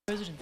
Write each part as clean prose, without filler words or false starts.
President.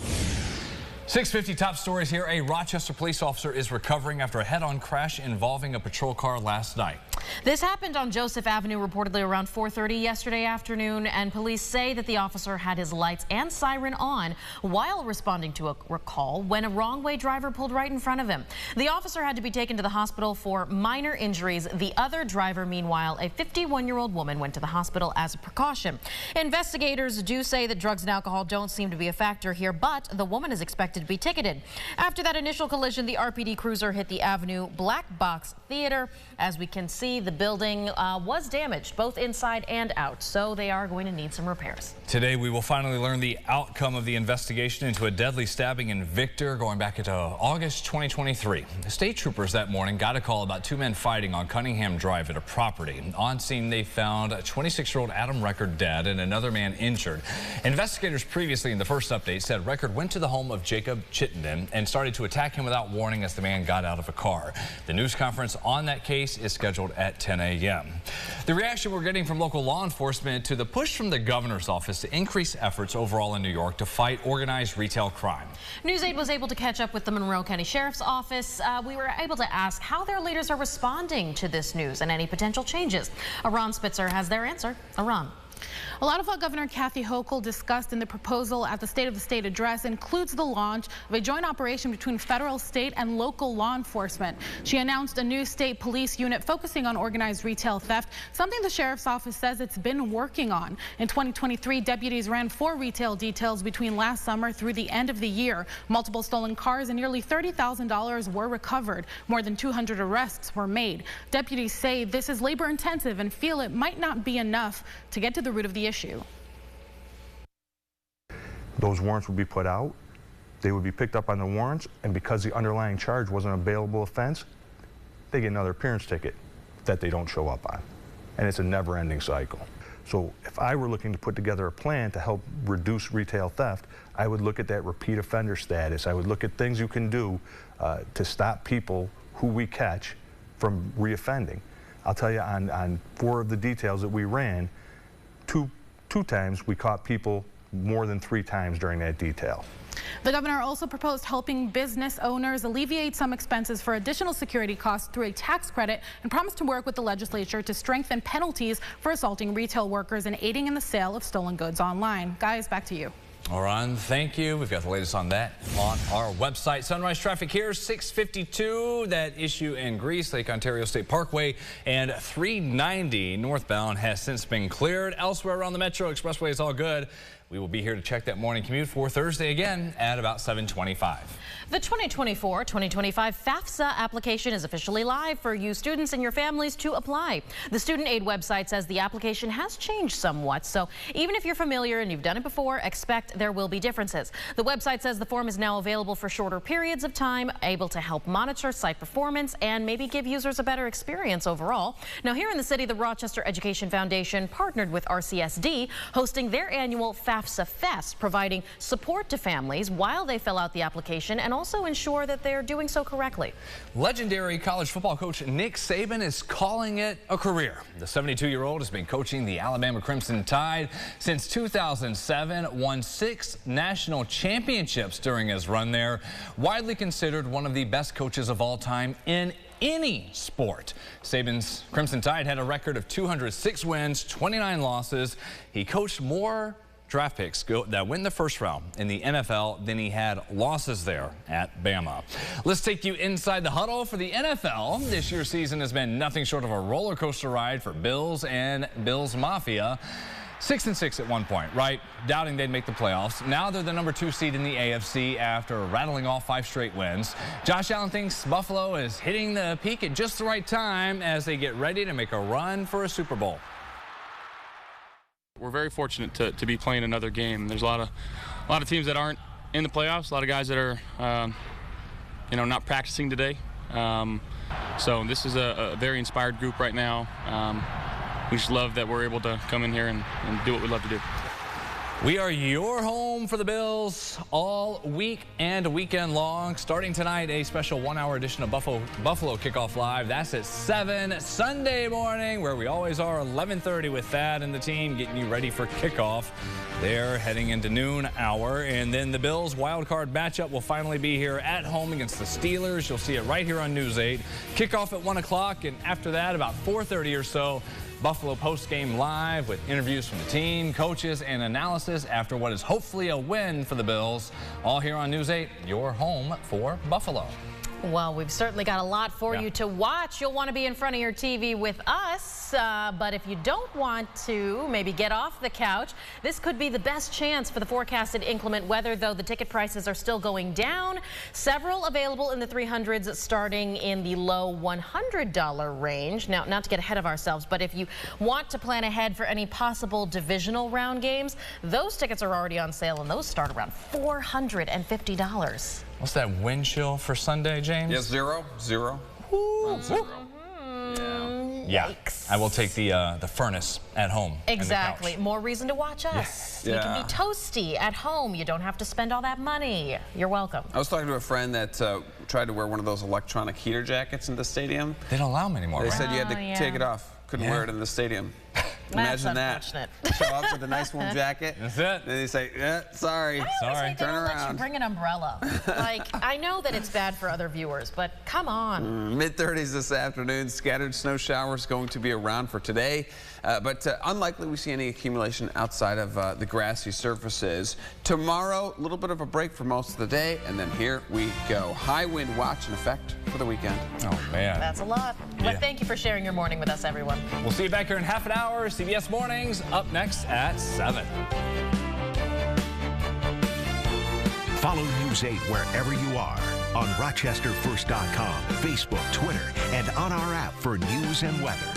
6:50 top stories here. A Rochester police officer is recovering after a head-on crash involving a patrol car last night. This happened on Joseph Avenue reportedly around 4:30 yesterday afternoon, and police say that the officer had his lights and siren on while responding to a call when a wrong-way driver pulled right in front of him. The officer had to be taken to the hospital for minor injuries. The other driver, meanwhile, a 51-year-old woman, went to the hospital as a precaution. Investigators do say that drugs and alcohol don't seem to be a factor here, but the woman is expected to be ticketed. After that initial collision, the RPD cruiser hit the Avenue Black Box Theater. As we can see, the building was damaged both inside and out, so they are going to need some repairs. Today, we will finally learn the outcome of the investigation into a deadly stabbing in Victor going back into August 2023. The state troopers that morning got a call about two men fighting on Cunningham Drive at a property. On scene, they found 26-year-old Adam Record dead and another man injured. Investigators previously in the first update said Record went to the home of Jacob Chittenden and started to attack him without warning as the man got out of a car. The news conference on that case is scheduled at 10 a.m. The reaction we're getting from local law enforcement to the push from the governor's office to increase efforts overall in New York to fight organized retail crime. News 8 was able to catch up with the Monroe County Sheriff's Office. We were able to ask how their leaders are responding to this news and any potential changes. Aron Spitzer has their answer. Aron. A lot of what Governor Kathy Hochul discussed in the proposal at the State of the State address includes the launch of a joint operation between federal, state, and local law enforcement. She announced a new state police unit focusing on organized retail theft, something the Sheriff's Office says it's been working on. In 2023, deputies ran 4 retail details between last summer through the end of the year. Multiple stolen cars and nearly $30,000 were recovered. More than 200 arrests were made. Deputies say this is labor intensive and feel it might not be enough to get to the root of the issue. Those warrants would be put out, they would be picked up on the warrants, and because the underlying charge wasn't a bailable offense, they get another appearance ticket that they don't show up on. And it's a never-ending cycle. So if I were looking to put together a plan to help reduce retail theft, I would look at that repeat offender status. I would look at things you can do to stop people who we catch from reoffending. I'll tell you, on 4 of the details that we ran, two times we caught people more than 3 times during that detail. The governor also proposed helping business owners alleviate some expenses for additional security costs through a tax credit and promised to work with the legislature to strengthen penalties for assaulting retail workers and aiding in the sale of stolen goods online. Guys, back to you. Aron, thank you. We've got the latest on that on our website. Sunrise traffic here, 652. That issue in Greece, Lake Ontario State Parkway, and 390 northbound has since been cleared. Elsewhere around the Metro Expressway is all good. We will be here to check that morning commute for Thursday again at about 7:25. The 2024-2025 FAFSA application is officially live for you students and your families to apply. The student aid website says the application has changed somewhat, so even if you're familiar and you've done it before, expect there will be differences. The website says the form is now available for shorter periods of time, able to help monitor site performance and maybe give users a better experience overall. Now, here in the city, the Rochester Education Foundation partnered with RCSD, hosting their annual FAFSA Fest, providing support to families while they fill out the application and also ensure that they're doing so correctly. Legendary college football coach Nick Saban is calling it a career. The 72-year-old has been coaching the Alabama Crimson Tide since 2007, won 6 national championships during his run there, widely considered one of the best coaches of all time in any sport. Saban's Crimson Tide had a record of 206 wins, 29 losses. He coached more draft picks that win the first round in the NFL than he had losses there at Bama. Let's take you inside the huddle for the NFL. This year's season has been nothing short of a roller coaster ride for Bills and Bills Mafia. 6-6 at one point, right? Doubting they'd make the playoffs. Now they're the number 2 seed in the AFC after rattling off 5 straight wins. Josh Allen thinks Buffalo is hitting the peak at just the right time as they get ready to make a run for a Super Bowl. We're very fortunate to be playing another game. There's a lot of teams that aren't in the playoffs. A lot of guys that are, not practicing today. So this is a very inspired group right now. We just love that we're able to come in here and do what we love to do. We are your home for the Bills all week and weekend long. Starting tonight, a special 1-hour edition of Buffalo Kickoff Live. That's at 7 Sunday morning, where we always are, 11:30 with Thad and the team, getting you ready for kickoff. They're heading into noon hour, and then the Bills wild card matchup will finally be here at home against the Steelers. You'll see it right here on News 8. Kickoff at 1 o'clock, and after that, about 4:30 or so, Buffalo post-game live with interviews from the team, coaches, and analysis after what is hopefully a win for the Bills. All here on News 8, your home for Buffalo. Well, we've certainly got a lot for you to watch. You'll want to be in front of your TV with us, but if you don't want to, maybe get off the couch. This could be the best chance for the forecasted inclement weather, though the ticket prices are still going down. Several available in the 300s, starting in the low $100 range. Now, not to get ahead of ourselves, but if you want to plan ahead for any possible divisional round games, those tickets are already on sale, and those start around $450. What's that wind chill for Sunday, James? Yeah, zero. Zero. Yeah. Yikes. I will take the furnace at home. Exactly. More reason to watch us. Yeah. You can be toasty at home. You don't have to spend all that money. You're welcome. I was talking to a friend that tried to wear one of those electronic heater jackets in the stadium. They don't allow them anymore, They right? said you had to take it off. Couldn't wear it in the stadium. Imagine that. Show up with a nice warm jacket. That's it. And they say, sorry. Sorry. Turn Let you around. bring an umbrella. Like, I know that it's bad for other viewers, but come on. Mid-30s this afternoon. Scattered snow showers going to be around for today. But unlikely we see any accumulation outside of the grassy surfaces. Tomorrow, a little bit of a break for most of the day. And then here we go. High wind watch in effect for the weekend. Oh, man. That's a lot. But thank you for sharing your morning with us, everyone. We'll see you back here in half an hour. CBS Mornings up next at 7. Follow News 8 wherever you are on RochesterFirst.com, Facebook, Twitter, and on our app for news and weather.